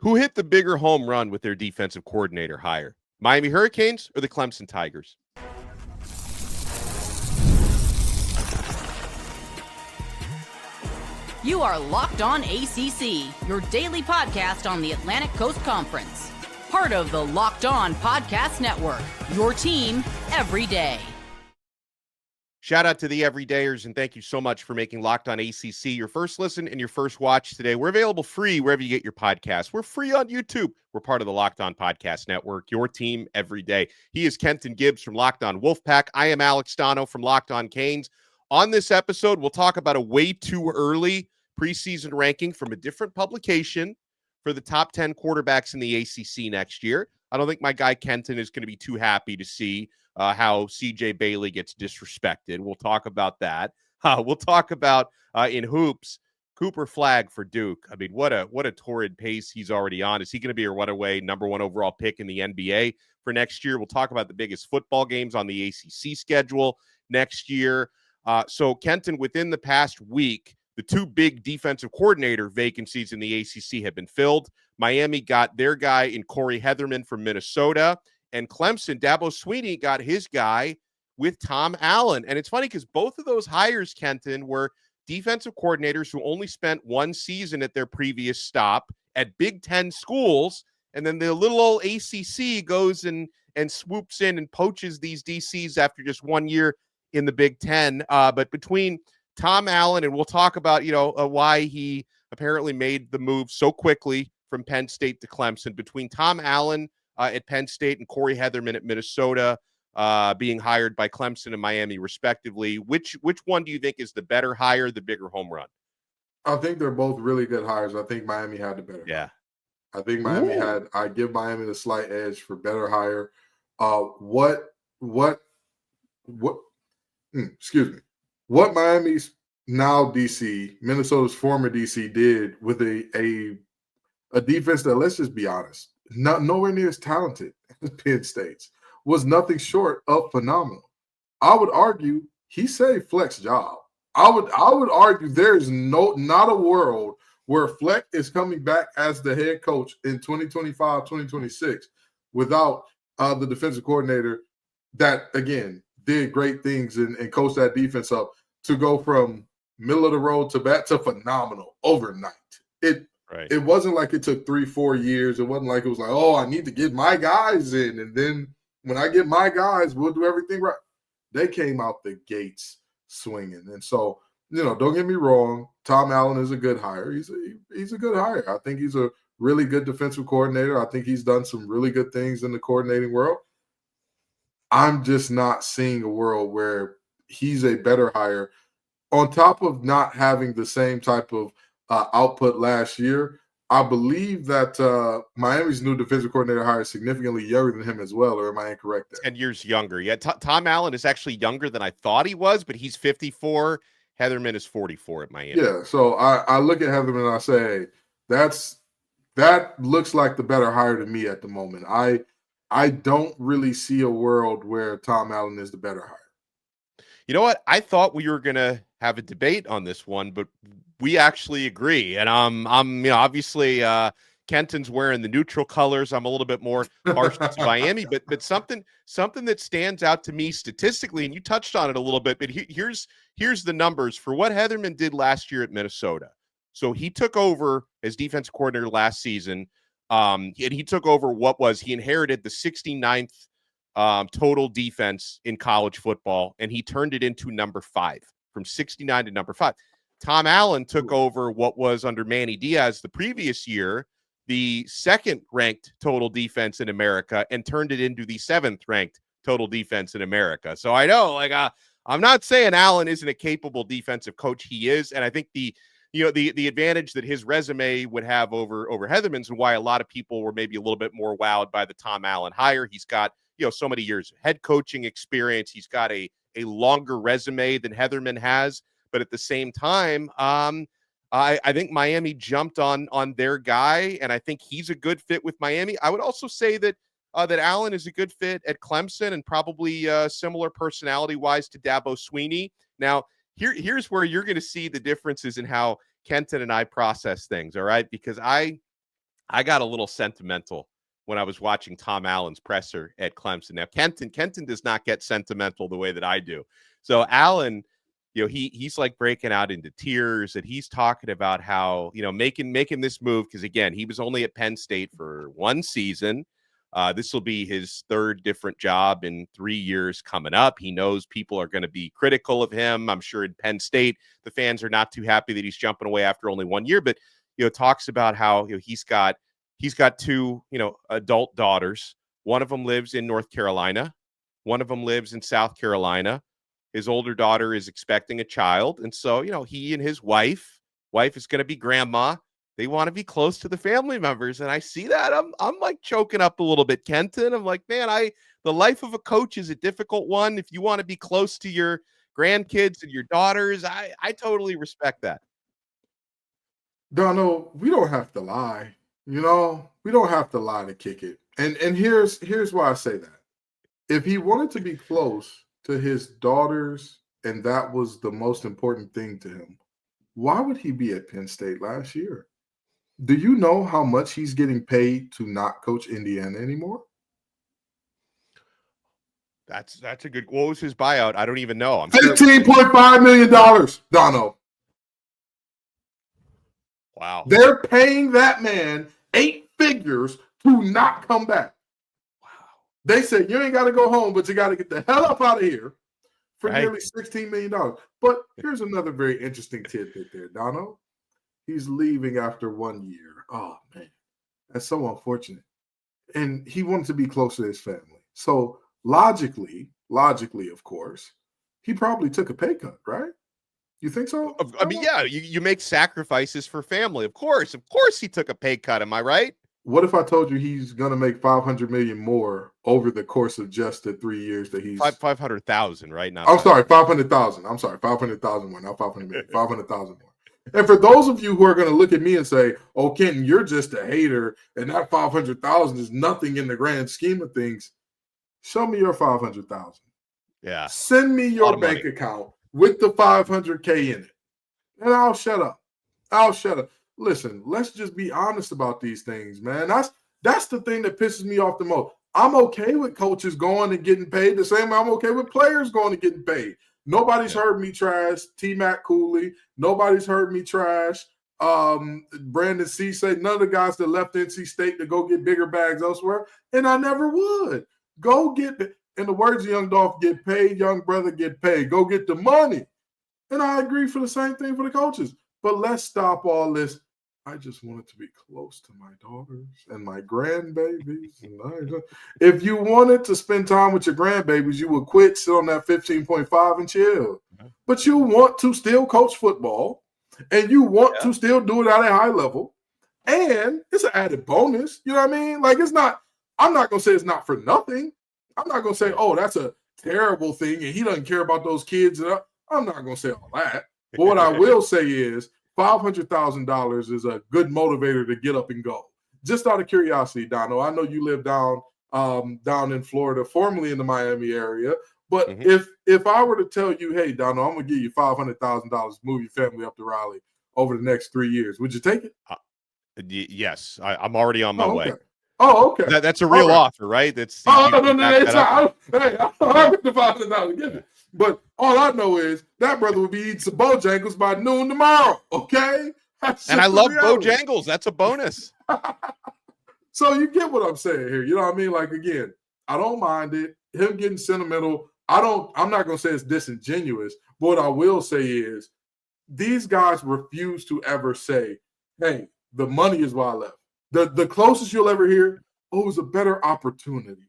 Who hit the bigger home run with their defensive coordinator hire? Miami Hurricanes or the Clemson Tigers? You are Locked On ACC, your daily podcast on the Atlantic Coast Conference. Part of the Locked On Podcast Network, your team every day. Shout out to the everydayers, and thank you so much for making Locked On ACC your first listen and your first watch today. We're available free wherever you get your podcasts. We're free on YouTube. We're part of the Locked On Podcast Network, your team every day. He is Kenton Gibbs from Locked On Wolfpack. I am Alex Donno from Locked On Canes. On this episode, we'll talk about a way too early preseason ranking from a different publication for the top 10 quarterbacks in the ACC next year. I don't think my guy Kenton is going to be too happy to see how C.J. Bailey gets disrespected. We'll talk about that. We'll talk about in hoops, Cooper Flagg for Duke. I mean, what a torrid pace he's already on. Is he going to be a runaway number one overall pick in the NBA for next year? We'll talk about the biggest football games on the ACC schedule next year. So Kenton, within the past week, the two big defensive coordinator vacancies in the ACC have been filled. Miami got their guy in Corey Hetherman from Minnesota. And Clemson, Dabo Swinney got his guy with Tom Allen. And it's funny because both of those hires, Kenton, were defensive coordinators who only spent one season at their previous stop at Big Ten schools. And then the little old ACC goes and swoops in and poaches these DCs after just 1 year in the Big Ten. But between Tom Allen, and we'll talk about, why he apparently made the move so quickly from Penn State to Clemson, between Tom Allen at Penn State and Corey Hetherman at Minnesota being hired by Clemson and Miami, respectively. Which one do you think is the better hire, the bigger home run? I think they're both really good hires. I think Miami had the better. Yeah. I think Miami I give Miami the slight edge for better hire. Excuse me. What Miami's now DC, Minnesota's former DC, did with a defense that, let's just be honest, nowhere near as talented as Penn State's, was nothing short of phenomenal. I would argue he saved Fleck's job. I would argue there's not a world where Fleck is coming back as the head coach in 2025, 2026 without the defensive coordinator that, again, did great things and coached that defense up to go from middle of the road to phenomenal overnight. It wasn't like it took 3-4 years. It wasn't like it was like, oh, I need to get my guys in. And then when I get my guys, we'll do everything right. They came out the gates swinging. And so, don't get me wrong. Tom Allen is a good hire. He's a good hire. I think he's a really good defensive coordinator. I think he's done some really good things in the coordinating world. I'm just not seeing a world where he's a better hire on top of not having the same type of output last year. I believe that Miami's new defensive coordinator hire is significantly younger than him as well, or am I incorrect there? 10 years younger. Yeah, Tom Allen is actually younger than I thought he was, but he's 54. Hetherman is 44 at Miami. Yeah, so I look at Hetherman and I say, that looks like the better hire to me at the moment. I don't really see a world where Tom Allen is the better hire. You know what? I thought we were going to have a debate on this one, but we actually agree. And I'm obviously Kenton's wearing the neutral colors. I'm a little bit more harsh to Miami, but something that stands out to me statistically, and you touched on it a little bit, but here's the numbers for what Hetherman did last year at Minnesota. So he took over as defensive coordinator last season. And he took over he inherited the 69th total defense in college football, and he turned it into number 5, from 69 to number 5. Tom Allen took over what was under Manny Diaz the previous year, the second-ranked total defense in America, and turned it into the 7th-ranked total defense in America. So I know, I'm not saying Allen isn't a capable defensive coach. He is, and I think the advantage that his resume would have over Hetherman's, and why a lot of people were maybe a little bit more wowed by the Tom Allen hire. He's got, so many years of head coaching experience. He's got a longer resume than Hetherman has, but at the same time, I think Miami jumped on their guy, and I think he's a good fit with Miami. I would also say that Allen is a good fit at Clemson, and probably similar personality-wise to Dabo Swinney. Now, here's where you're going to see the differences in how Kenton and I process things, all right? Because I I got a little sentimental when I was watching Tom Allen's presser at Clemson. Now, Kenton does not get sentimental the way that I do. So Allen, he's like breaking out into tears, and he's talking about how, making this move, because again, he was only at Penn State for one season. This will be his third different job in 3 years coming up. He knows people are going to be critical of him. I'm sure in Penn State, the fans are not too happy that he's jumping away after only 1 year, but talks about how he's got two adult daughters. One of them lives in North Carolina. One of them lives in South Carolina. His older daughter is expecting a child, and so he and his wife is going to be grandma. They want to be close to the family members, and I see that. I'm like choking up a little bit, Kenton. I'm like, man, the life of a coach is a difficult one. If you want to be close to your grandkids and your daughters, I totally respect that. Donno, we don't have to lie. We don't have to lie to kick it. And here's why I say that. If he wanted to be close to his daughters, and that was the most important thing to him, why would he be at Penn State last year? Do you know how much he's getting paid to not coach Indiana anymore? That's a good. What was his buyout? I don't even know. I'm $15.5 million, Donno. Wow. They're paying that man 8 figures to not come back. Wow. They said, you ain't got to go home, but you got to get the hell up out of here for right. nearly $16 million. But here's another very interesting tidbit there, Donno. He's leaving after 1 year. Oh, man. That's so unfortunate. And he wanted to be close to his family. So logically, of course, he probably took a pay cut, right? You think so? I mean, yeah, you make sacrifices for family. Of course he took a pay cut. Am I right? What if I told you he's going to make $500 million more over the course of just the 3 years that he's 500,000, right? Not I'm sorry, 500,000. I'm sorry, 500,000 more, not 500 million, 500,000 more. And for those of you who are going to look at me and say, "Oh, Kenton, you're just a hater, and that 500,000 is nothing in the grand scheme of things," show me your 500,000. Yeah. Send me your bank account with the 500K in it, and I'll shut up. Listen, let's just be honest about these things, man. That's the thing that pisses me off the most. I'm okay with coaches going and getting paid the same way I'm okay with players going and getting paid. Nobody's heard me trash T-Mac Cooley. Nobody's heard me trash Brandon C. Say none of the guys that left NC State to go get bigger bags elsewhere, and I never would. Go get in the words of Young Dolph, get paid, young brother, get paid. Go get the money. And I agree for the same thing for the coaches. But let's stop all this. I just wanted to be close to my daughters and my grandbabies. If you wanted to spend time with your grandbabies, you would quit, sit on that 15.5 and chill. But you want to still coach football, and you want to still do it at a high level. And it's an added bonus. You know what I mean? Like, it's not – I'm not going to say it's not for nothing. I'm not going to say, oh, that's a terrible thing, and he doesn't care about those kids. I'm not going to say all that. But what I will say is $500,000 is a good motivator to get up and go. Just out of curiosity, Donno, I know you live down in Florida, formerly in the Miami area. But if I were to tell you, hey, Donno, I'm going to give you $500,000 to move your family up to Raleigh over the next 3 years, would you take it? Yes, I'm already on my way. Oh, okay. That's a real offer, right? That's no. It's not. Hey, I'll get the $500,000. Give it. But all I know is that brother will be eating some Bojangles by noon tomorrow. Okay. And I love Bojangles. That's a bonus. So you get what I'm saying here. You know what I mean? Like, again, I don't mind it. Him getting sentimental. I'm not going to say it's disingenuous. But what I will say is these guys refuse to ever say, hey, the money is why I left. The closest you'll ever hear, oh, it was a better opportunity.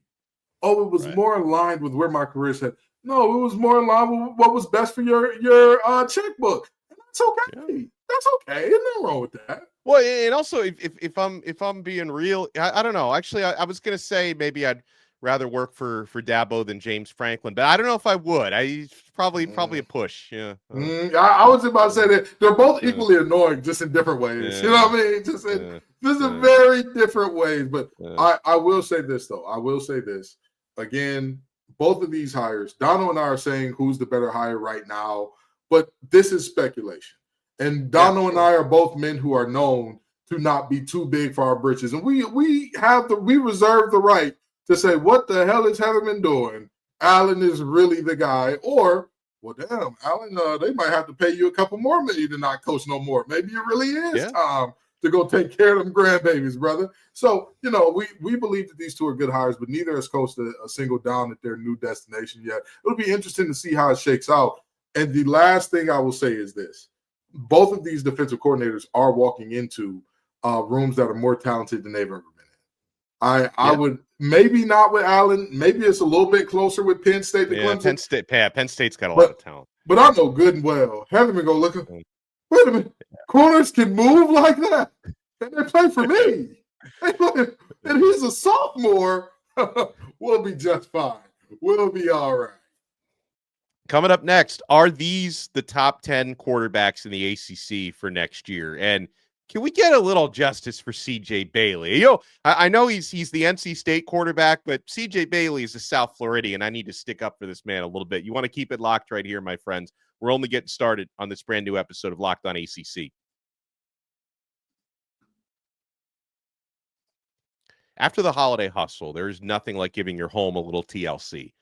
Oh, it was more aligned with where my career is headed. No, it was more in line with what was best for your checkbook. And that's okay. Yeah. That's okay. There's nothing wrong with that. Well, and also if I'm being real, I don't know. Actually, I was gonna say maybe I'd rather work for Dabo than James Franklin, but I don't know if I would. I probably a push. Yeah. I was about to say that they're both equally annoying, just in different ways. Yeah. You know what I mean? Just in very different ways. But I will say this though. I will say this again. Both of these hires, Donno and I are saying who's the better hire right now, but this is speculation. And Donno and I are both men who are known to not be too big for our britches. And we reserve the right to say, what the hell is Hetherman doing? Allen is really the guy. Or, well, damn, Allen, they might have to pay you a couple more million to not coach no more. Maybe it really is time to go take care of them grandbabies, brother. So, we believe that these two are good hires, but neither has coached a single down at their new destination yet. It'll be interesting to see how it shakes out. And the last thing I will say is this. Both of these defensive coordinators are walking into rooms that are more talented than they've ever been in. I would maybe not with Allen. Maybe it's a little bit closer with Penn State than Clemson. Penn State's got a lot of talent. But I know good and well, Hetherman go look at, wait a minute, corners can move like that. And they play for me. And he's a sophomore. We'll be just fine. We'll be all right. Coming up next, are these the top 10 quarterbacks in the ACC for next year? And can we get a little justice for CJ Bailey? I know he's the NC State quarterback, but CJ Bailey is a South Floridian. I need to stick up for this man a little bit. You want to keep it locked right here, my friends. We're only getting started on this brand new episode of Locked On ACC. After the holiday hustle, there's nothing like giving your home a little TLC.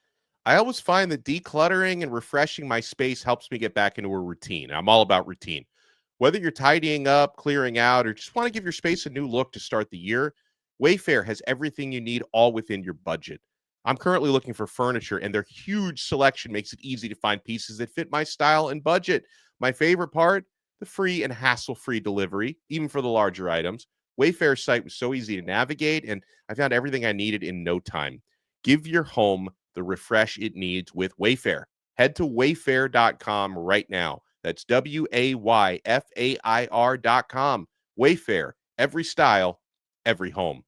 I always find that decluttering and refreshing my space helps me get back into a routine. I'm all about routine. Whether you're tidying up, clearing out, or just want to give your space a new look to start the year, WayFair has everything you need all within your budget. I'm currently looking for furniture, and their huge selection makes it easy to find pieces that fit my style and budget. My favorite part, the free and hassle-free delivery, even for the larger items. WayFair's site was so easy to navigate, and I found everything I needed in no time. Give your home the refresh it needs with WayFair. Head to wayfair.com right now. That's WAYFAIR.com. WayFair, every style, every home.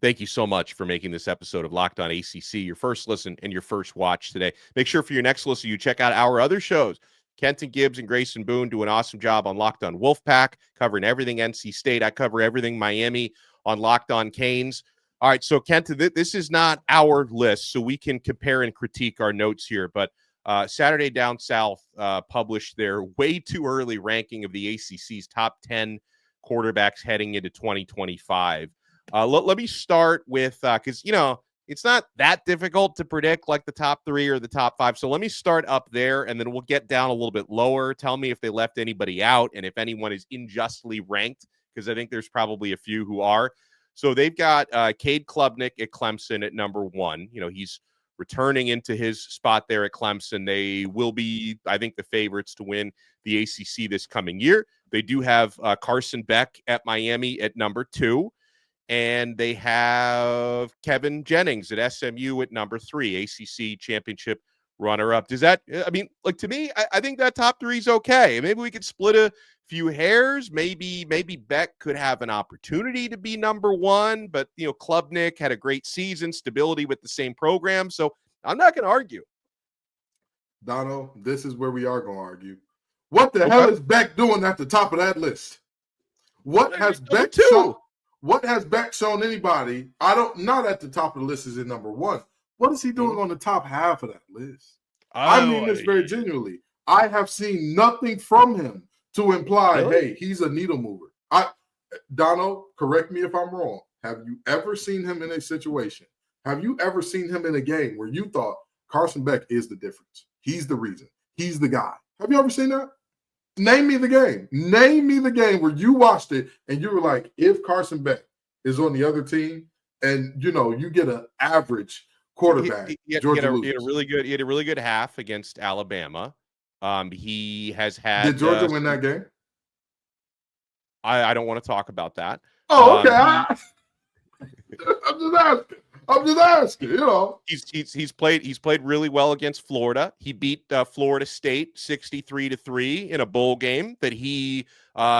Thank you so much for making this episode of Locked On ACC your first listen and your first watch today. Make sure for your next listen, you check out our other shows. Kenton, Gibbs, and Grayson Boone do an awesome job on Locked On Wolfpack, covering everything NC State. I cover everything Miami on Locked On Canes. All right, so Kenton, this is not our list, so we can compare and critique our notes here. But Saturday Down South published their way too early ranking of the ACC's top 10 quarterbacks heading into 2025. Let me start with, because, it's not that difficult to predict like the top 3 or the top 5. So let me start up there, and then we'll get down a little bit lower. Tell me if they left anybody out and if anyone is unjustly ranked, because I think there's probably a few who are. So they've got Cade Klubnik at Clemson at number 1. He's returning into his spot there at Clemson. They will be, I think, the favorites to win the ACC this coming year. They do have Carson Beck at Miami at number 2. And they have Kevin Jennings at SMU at number 3, ACC championship runner-up. Does that, to me, I think that top 3 is okay. Maybe we could split a few hairs. Maybe Beck could have an opportunity to be number 1, but, Klubnik had a great season, stability with the same program. So I'm not going to argue. Donno, this is where we are going to argue. What the hell is Beck doing at the top of that list? What has Beck shown? What has Beck shown anybody? Not at the top of the list is in number 1. What is he doing on the top half of that list? I mean this very genuinely. I have seen nothing from him to imply, hey, he's a needle mover. Donno, correct me if I'm wrong. Have you ever seen him in a situation? Have you ever seen him in a game where you thought Carson Beck is the difference? He's the reason. He's the guy. Have you ever seen that? Name me the game. Name me the game where you watched it and you were like, if Carson Beck is on the other team and, you get an average quarterback, he had a really good half against Alabama. He has had. Did Georgia win that game? I don't want to talk about that. Oh, okay. I'm just asking. He's played really well against Florida. He beat Florida State 63-3 in a bowl game that he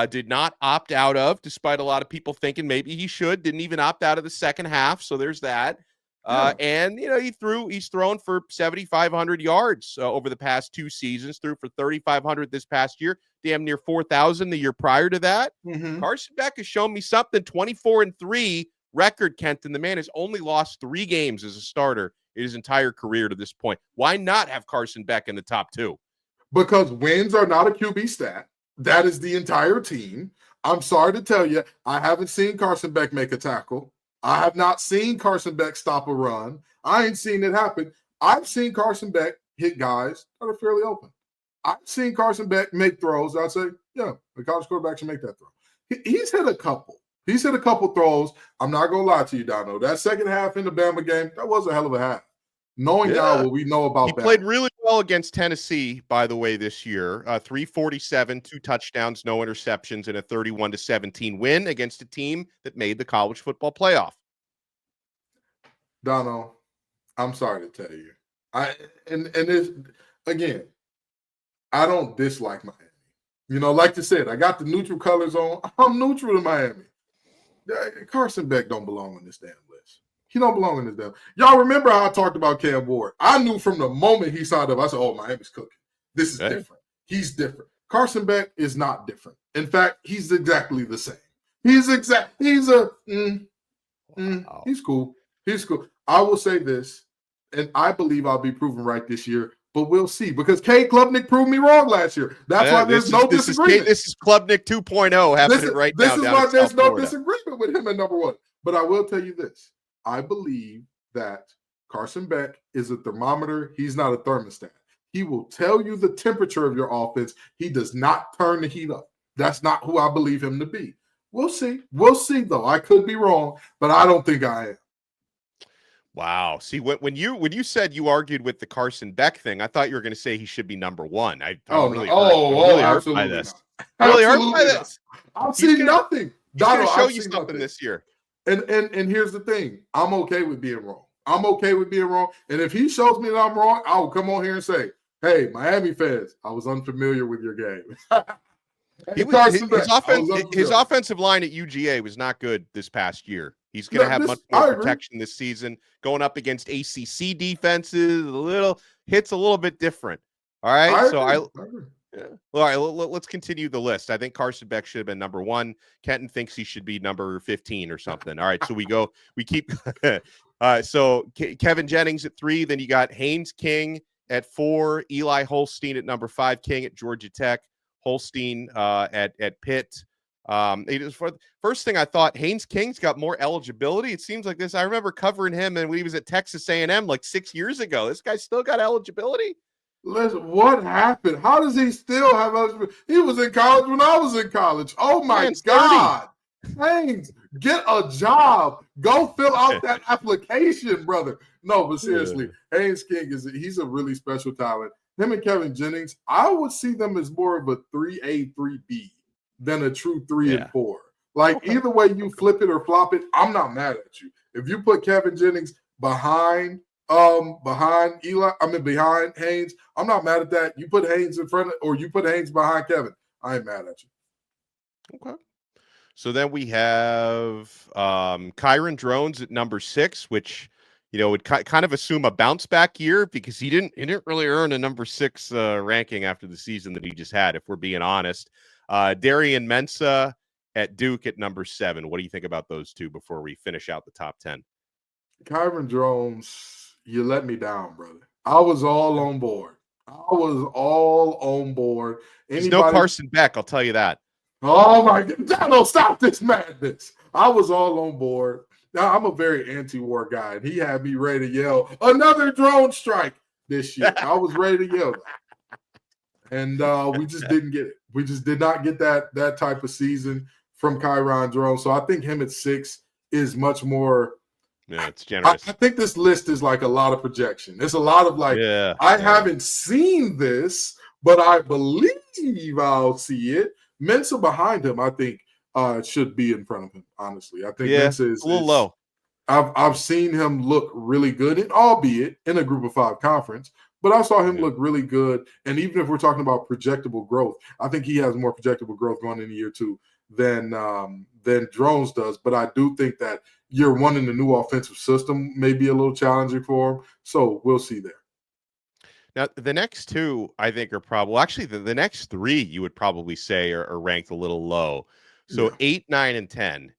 did not opt out of, despite a lot of people thinking maybe he should. Didn't even opt out of the second half. So there's that. And he's thrown for 7,500 yards over the past 2 seasons. Threw for 3,500 this past year. Damn near 4,000 the year prior to that. Mm-hmm. Carson Beck has shown me something. 24-3. Record, Kenton. The man has only lost 3 games as a starter in his entire career to this point. Why not have Carson Beck in the top 2? because wins are not a QB stat. That is the entire team. I'm sorry to tell you, I haven't seen Carson Beck make a tackle. I have not seen Carson Beck stop a run. I ain't seen it happen. I've seen Carson Beck hit guys that are fairly open. I've seen Carson Beck make throws. I'd say, yeah, the college quarterback should make that throw. He's hit a couple. He's hit a couple throws. I'm not going to lie to you, Donno. That second half in the Bama game, that was a hell of a half. Knowing now what we know about he Bama. played really well against Tennessee, by the way, this year. 347, 2 touchdowns, no interceptions, and a 31-17 win against a team that made the college football playoff. Donno, I'm sorry to tell you. Again, I don't dislike Miami. You know, like you said, I got the neutral colors on. I'm neutral to Miami. Carson Beck don't belong on this damn list. He don't belong in this damn. Y'all remember how I talked about Cam Ward? I knew from the moment he signed up, I said, oh, Miami's cooking. This is different. He's different. Carson Beck is not different. In fact, he's exactly the same. He's cool. He's cool. I will say this, and I believe I'll be proven right this year, but we'll see, because Cade Klubnik proved me wrong last year. That's why there's no disagreement. This is Klubnik 2.0 happening right now. This is why there's no disagreement with him at number one. But I will tell you this. I believe that Carson Beck is a thermometer. He's not a thermostat. He will tell you the temperature of your offense. He does not turn the heat up. That's not who I believe him to be. We'll see. We'll see, though. I could be wrong, but I don't think I am. Wow. See, when you said you argued with the Carson Beck thing, I thought you were going to say he should be number one. I'm really hurt by this. Really hurt by this. I've seen nothing. He's going to show you something this year. And here's the thing. I'm okay with being wrong. I'm okay with being wrong. And if he shows me that I'm wrong, I'll come on here and say, hey, Miami fans, I was unfamiliar with your game. His offensive line at UGA was not good this past year. He's going to have much more protection this season, going up against ACC defenses. Hits a little bit different. All right, All right, let's continue the list. I think Carson Beck should have been number one. Kenton thinks he should be number 15 or something. All right, so we keep. So Kevin Jennings at 3. Then you got Haynes King at 4. Eli Holstein at number 5. King at Georgia Tech. Holstein at Pitt. First thing I thought, Haynes King's got more eligibility. It seems like this. I remember covering him and when he was at Texas A&M like 6 years ago. This guy still got eligibility. Listen, what happened? How does he still have eligibility? He was in college when I was in college. Oh my God. Haynes, get a job. Go fill out that application, brother. No, but seriously, Haynes King he's a really special talent. Him and Kevin Jennings, I would see them as more of a 3A, 3B than a true 3 and 4. Like either way you flip it or flop it, I'm not mad at you. If you put Kevin Jennings behind Haynes, I'm not mad at that. You put Haynes in front or you put Haynes behind Kevin, I ain't mad at you. Okay. So then we have Kyron Drones at number 6, which would kind of assume a bounce back year because he didn't really earn a number 6 ranking after the season that he just had, if we're being honest. Darian Mensah at Duke at number 7. What do you think about those two before we finish out the top 10? Kyron Drones, you let me down, brother. I was all on board. There's no Carson Beck, I'll tell you that. Oh my God, don't stop this madness. I was all on board. Now, I'm a very anti-war guy, and he had me ready to yell, another drone strike this year. I was ready to yell that. And we just didn't get it. We just did not get that type of season from Kyron Drones. So I think him at 6 is much more. Yeah, it's generous. I think this list is like a lot of projection. There's a lot of haven't seen this, but I believe I'll see it. Mensah behind him, I think, should be in front of him, honestly. I think Mensah is a little low. I've seen him look really good, and albeit in a Group of 5 conference, but I saw him look really good. And even if we're talking about projectable growth, I think he has more projectable growth going into year 2 than Drones does. But I do think that year 1 in the new offensive system may be a little challenging for him. So we'll see there. Now, the next 2, I think, are probably actually the next 3 you would probably say are ranked a little low. So 8, 9, and 10.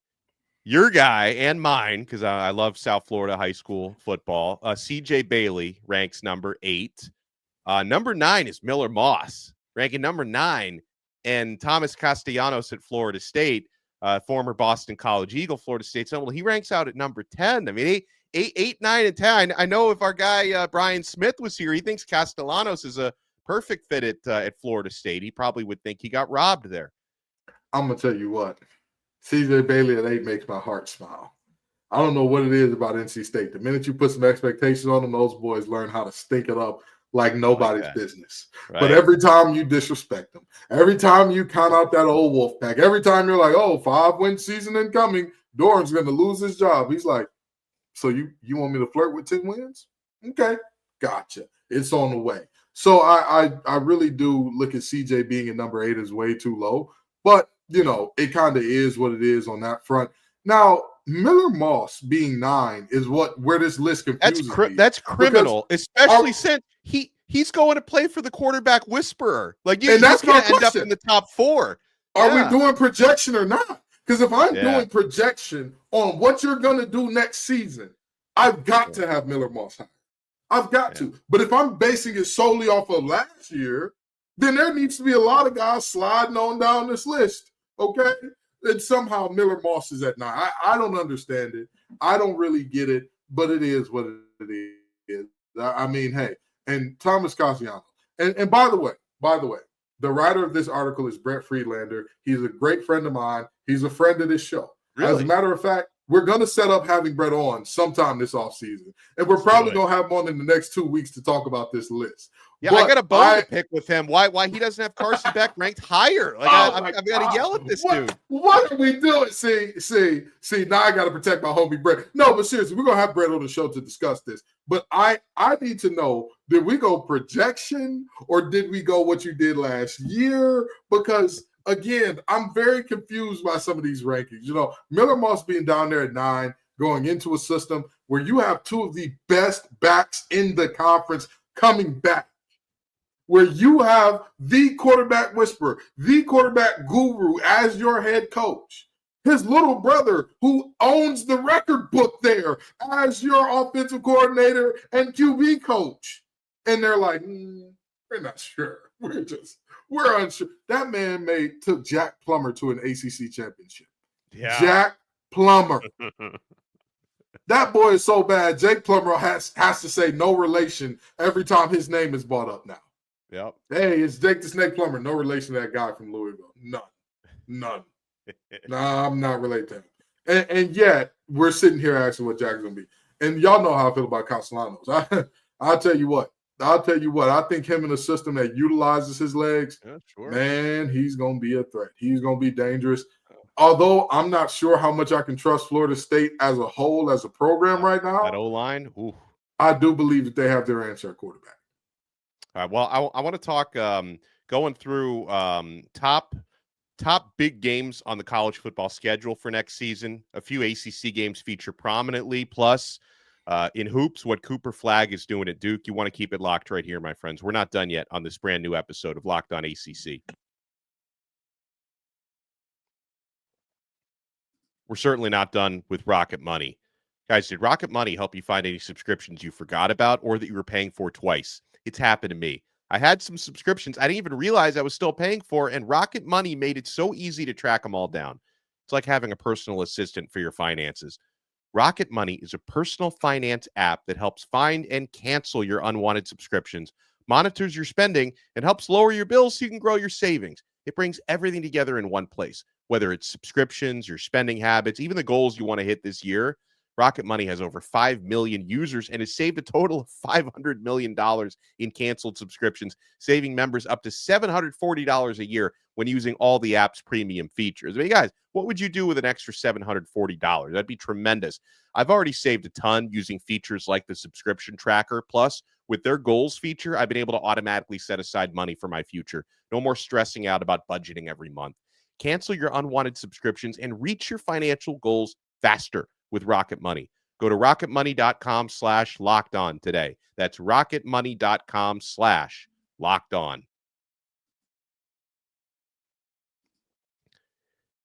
Your guy and mine, because I love South Florida high school football. CJ Bailey ranks number 8. Number 9 is Miller Moss, ranking number 9, and Thomas Castellanos at Florida State, former Boston College Eagle, Florida State. So he ranks out at number 10. I mean, 8, 9, and 10. I know if our guy Brian Smith was here, he thinks Castellanos is a perfect fit at Florida State. He probably would think he got robbed there. I'm going to tell you what. CJ Bailey at 8 makes my heart smile. I don't know what it is about NC State. The minute you put some expectations on them, those boys learn how to stink it up like nobody's business. Right. But every time you disrespect them, every time you count out that old wolf pack, every time you're like, oh, 5-win season incoming, Doran's going to lose his job. He's like, so you want me to flirt with 10 wins? Okay, gotcha. It's on the way. So I really do look at CJ being at number 8 is way too low. But, it kind of is what it is on that front. Now, Miller Moss being 9 is where this list confuses me. That's criminal, especially since he's going to play for the quarterback whisperer. Like you can't end up in the top 4. Are we doing projection or not? Because if I'm doing projection on what you're going to do next season, I've got to have Miller Moss high. I've got to. But if I'm basing it solely off of last year, then there needs to be a lot of guys sliding on down this list. Okay? And somehow Miller Moss is at 9. I don't understand it. I don't really get it, but it is what it is. I mean, hey, and Thomas Castellanos. And by the way, the writer of this article is Brett Friedlander. He's a great friend of mine. He's a friend of this show. Really? As a matter of fact, we're going to set up having Brett on sometime this offseason. And we're probably going to have him on in the next 2 weeks to talk about this list. Yeah, I got a bone to pick with him. Why he doesn't have Carson Beck ranked higher? Like I've got to yell at this dude. What are we doing? See. Now I got to protect my homie Brett. No, but seriously, we're gonna have Brett on the show to discuss this. But I need to know: did we go projection or did we go what you did last year? Because again, I'm very confused by some of these rankings. Miller Moss being down there at 9, going into a system where you have 2 of the best backs in the conference coming back. Where you have the quarterback whisperer, the quarterback guru as your head coach. His little brother who owns the record book there as your offensive coordinator and QB coach. And they're like, we're not sure. We're unsure. That man took Jack Plummer to an ACC championship. Yeah. Jack Plummer. That boy is so bad, Jake Plummer has to say no relation every time his name is brought up now. Yep. Hey, it's Jake the Snake Plumber. No relation to that guy from Louisville. None. Nah, I'm not related to him. And yet, we're sitting here asking what Jack's going to be. And y'all know how I feel about Castellanos. I'll tell you what. I think him in a system that utilizes his legs, man, he's going to be a threat. He's going to be dangerous. Although I'm not sure how much I can trust Florida State as a whole, as a program right now. That O-line? Ooh. I do believe that they have their answer at quarterback. All right, well, I want to talk going through top big games on the college football schedule for next season. A few ACC games feature prominently, plus in hoops, what Cooper Flagg is doing at Duke. You want to keep it locked right here, my friends. We're not done yet on this brand new episode of Locked On ACC. We're certainly not done with Rocket Money. Guys, did Rocket Money help you find any subscriptions you forgot about or that you were paying for twice? It's happened to me. I had some subscriptions I didn't even realize I was still paying for, and Rocket Money made it so easy to track them all down. It's like having a personal assistant for your finances. Rocket Money is a personal finance app that helps find and cancel your unwanted subscriptions, monitors your spending, and helps lower your bills so you can grow your savings. It brings everything together in one place, whether it's subscriptions, your spending habits, even the goals you want to hit this year. Rocket Money has over 5 million users and has saved a total of $500 million in canceled subscriptions, saving members up to $740 a year when using all the app's premium features. I mean, guys, what would you do with an extra $740? That'd be tremendous. I've already saved a ton using features like the subscription tracker. Plus, with their goals feature, I've been able to automatically set aside money for my future. No more stressing out about budgeting every month. Cancel your unwanted subscriptions and reach your financial goals faster with Rocket Money. Go to rocketmoney.com/lockedon today. That's rocketmoney.com/lockedon.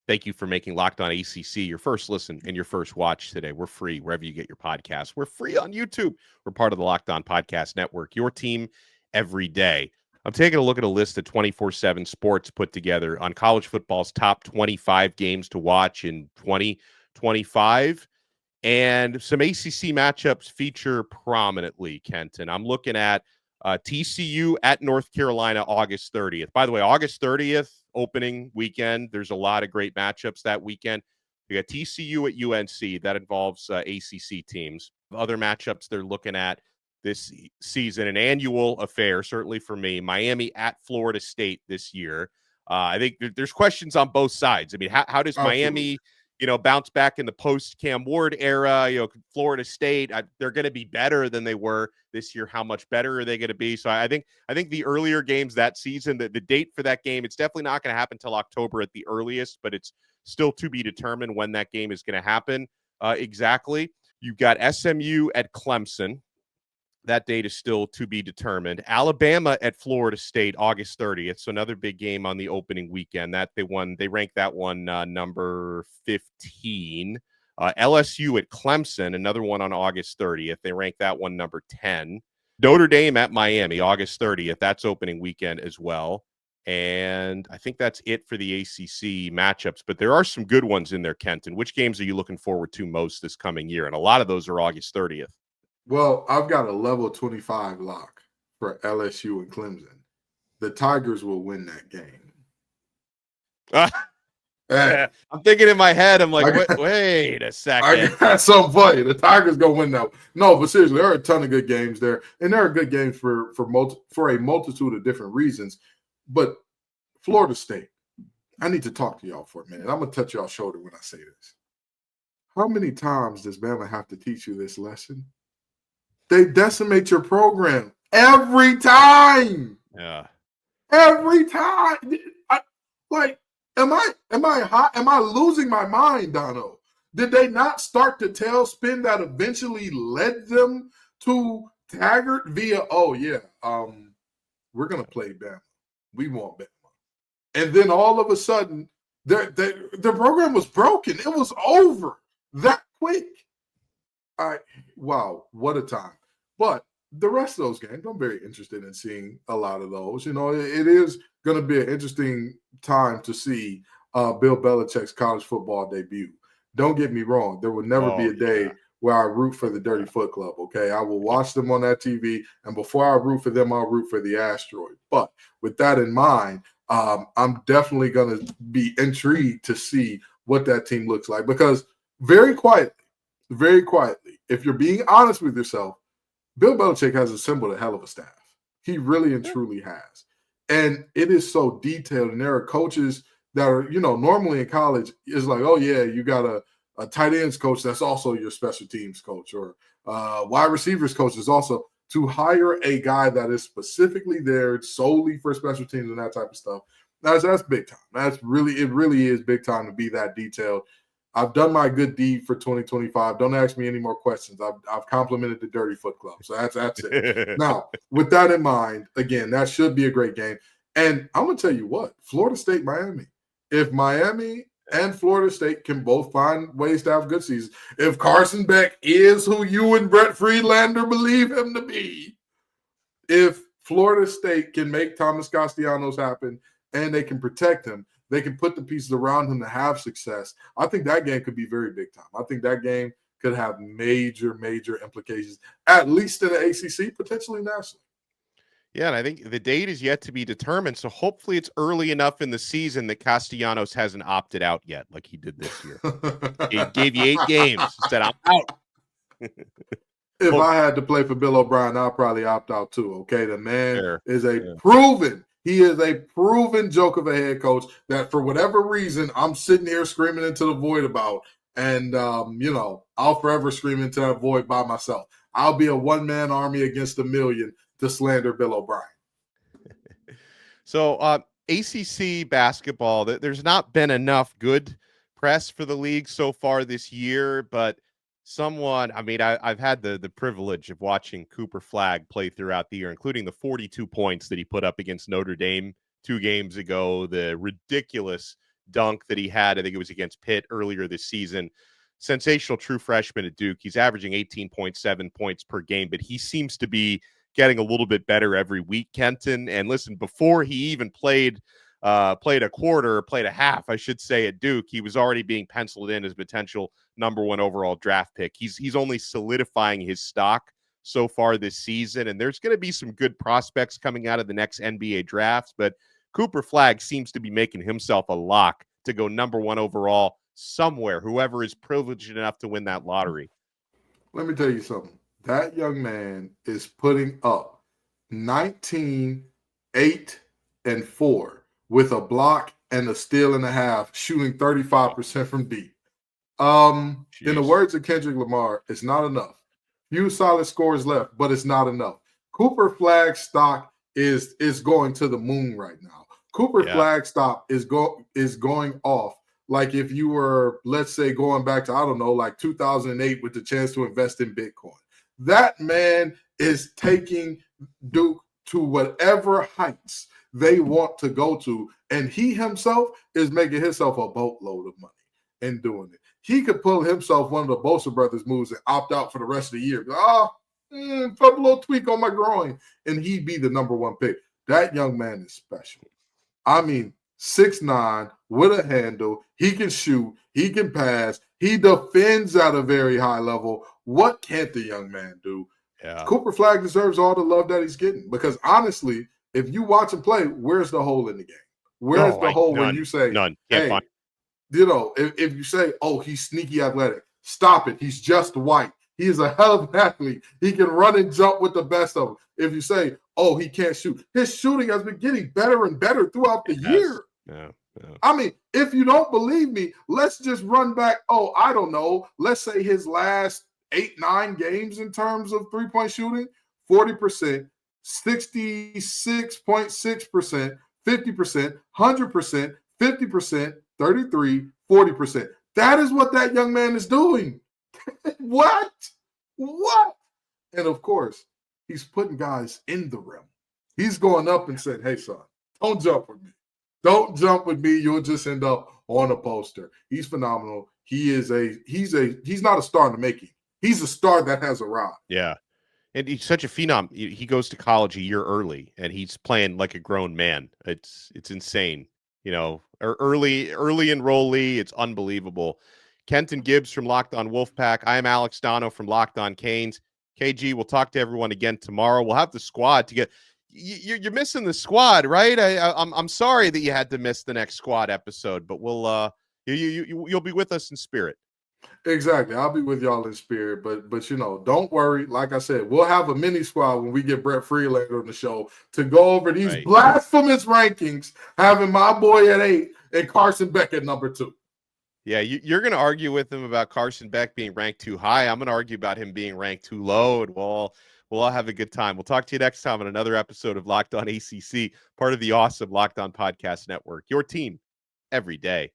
Thank you for making Locked On ACC your first listen and your first watch today. We're free wherever you get your podcasts. We're free on YouTube. We're part of the Locked On Podcast Network, your team every day. I'm taking a look at a list of 24/7 Sports put together on college football's top 25 games to watch in 2025. And some ACC matchups feature prominently, Kenton. I'm looking at TCU at North Carolina, August 30th. By the way, August 30th, opening weekend. There's a lot of great matchups that weekend. You got TCU at UNC. That involves ACC teams. Other matchups they're looking at this season, an annual affair, certainly for me. Miami at Florida State this year. I think there's questions on both sides. I mean, how does Miami, bounce back in the post-Cam Ward era? Florida State, they're going to be better than they were this year. How much better are they going to be? So I think the earlier games that season, the date for that game, it's definitely not going to happen until October at the earliest, but it's still to be determined when that game is going to happen exactly. You've got SMU at Clemson. That date is still to be determined. Alabama at Florida State, August 30th. So another big game on the opening weekend. That they ranked that one number 15. LSU at Clemson, another one on August 30th. They ranked that one number 10. Notre Dame at Miami, August 30th. That's opening weekend as well. And I think that's it for the ACC matchups. But there are some good ones in there, Kenton. Which games are you looking forward to most this coming year? And a lot of those are August 30th. Well, I've got a level 25 lock for LSU and Clemson. The Tigers will win that game. Hey, I'm thinking in my head, I'm like, wait a second. I got something funny. The Tigers going to win that. No, but seriously, there are a ton of good games there. And there are good games for a multitude of different reasons. But Florida State, I need to talk to y'all for a minute. I'm going to touch y'all's shoulder when I say this. How many times does Bama have to teach you this lesson? They decimate your program every time. Yeah. Every time. Am I losing my mind, Donno? Did they not start the tailspin that eventually led them to Taggart via, we're gonna play Bama. We want Bama. And then all of a sudden, the program was broken. It was over that quick. Wow, what a time. But the rest of those games, I'm very interested in seeing a lot of those. It is going to be an interesting time to see Bill Belichick's college football debut. Don't get me wrong. There will never be a day where I root for the Dirty Foot Club, okay? I will watch them on that TV, and before I root for them, I'll root for the Asteroid. But with that in mind, I'm definitely going to be intrigued to see what that team looks like because very quietly, if you're being honest with yourself, Bill Belichick has assembled a hell of a staff. He really and truly has. And it is so detailed. And there are coaches that are, normally in college, it's like, oh, yeah, you got a tight ends coach that's also your special teams coach, or wide receivers coach is also to hire a guy that is specifically there solely for special teams and that type of stuff. That's big time. It really is big time to be that detailed. I've done my good deed for 2025. Don't ask me any more questions. I've complimented the Dirty Foot Club. So that's it. Now, with that in mind, again, that should be a great game. And I'm going to tell you what, Florida State, Miami. If Miami and Florida State can both find ways to have good seasons, if Carson Beck is who you and Brett Friedlander believe him to be, if Florida State can make Thomas Castellanos happen and they can protect him, they can put the pieces around him to have success. I think that game could be very big time. I think that game could have major, major implications, at least in the ACC, potentially nationally. Yeah, and I think the date is yet to be determined. So hopefully it's early enough in the season that Castellanos hasn't opted out yet, like he did this year. He gave you 8 games, said, I'm out. If I had to play for Bill O'Brien, I'll probably opt out too, okay? The man is a proven joke of a head coach that for whatever reason I'm sitting here screaming into the void about. And, I'll forever scream into that void by myself. I'll be a one-man army against a million to slander Bill O'Brien. So ACC basketball, there's not been enough good press for the league so far this year, but I've had the privilege of watching Cooper Flagg play throughout the year, including the 42 points that he put up against Notre Dame 2 games ago, the ridiculous dunk that he had, I think it was against Pitt earlier this season. Sensational true freshman at Duke. He's averaging 18.7 points per game, but he seems to be getting a little bit better every week, Kenton. And listen, before he even played a quarter, played a half, I should say, at Duke, he was already being penciled in as potential number 1 overall draft pick. He's only solidifying his stock so far this season, and there's going to be some good prospects coming out of the next NBA drafts, but Cooper Flagg seems to be making himself a lock to go number 1 overall somewhere, whoever is privileged enough to win that lottery. Let me tell you something. That young man is putting up 19, 8, and 4 with a block and a steal and a half, shooting 35% from deep. In the words of Kendrick Lamar, it's not enough. Few solid scores left, but it's not enough. Cooper Flagg's stock is going to the moon right now. Cooper Flagg's stock is going off like if you were, let's say, going back to, I don't know, like 2008 with the chance to invest in Bitcoin. That man is taking Duke to whatever heights they want to go to, and he himself is making himself a boatload of money in doing it. He could pull himself one of the Bosa brothers moves and opt out for the rest of the year. Put a little tweak on my groin, and he'd be the number 1 pick. That young man is special. I mean, 6'9", with a handle. He can shoot. He can pass. He defends at a very high level. What can't the young man do? Yeah. Cooper Flagg deserves all the love that he's getting, because honestly, if you watch him play, where's the hole in the game? Where's the hole when you say, none? Hey, if you say, oh, he's sneaky athletic, stop it. He's just white. He is a hell of an athlete. He can run and jump with the best of them. If you say, oh, he can't shoot, his shooting has been getting better and better throughout the year. Yeah. I mean, if you don't believe me, let's just run back. Oh, I don't know. Let's say his last 8-9 games in terms of three-point shooting, 40%, 66.6%, 50%, 100%, 50%, 33, 40%. That is what that young man is doing. What? And of course, he's putting guys in the rim. He's going up and saying, hey, son, don't jump with me. Don't jump with me. You'll just end up on a poster. He's phenomenal. He's not a star in the making. He's a star that has arrived. Yeah. And he's such a phenom. He goes to college a year early, and he's playing like a grown man. It's insane. Early enrollee. It's unbelievable. Kenton Gibbs from Locked On Wolfpack. I am Alex Donno from Locked On Canes. KG, we'll talk to everyone again tomorrow. We'll have the squad to get. You're missing the squad, right? I'm sorry that you had to miss the next squad episode, but we'll you'll be with us in spirit. Exactly. I'll be with y'all in spirit, but don't worry. Like I said, we'll have a mini squad when we get Brett Freelander on the show to go over these blasphemous rankings, having my boy at 8 and Carson Beck at number 2. Yeah, you're going to argue with him about Carson Beck being ranked too high. I'm going to argue about him being ranked too low, and we'll all have a good time. We'll talk to you next time on another episode of Locked On ACC, part of the awesome Locked On Podcast Network. Your team every day.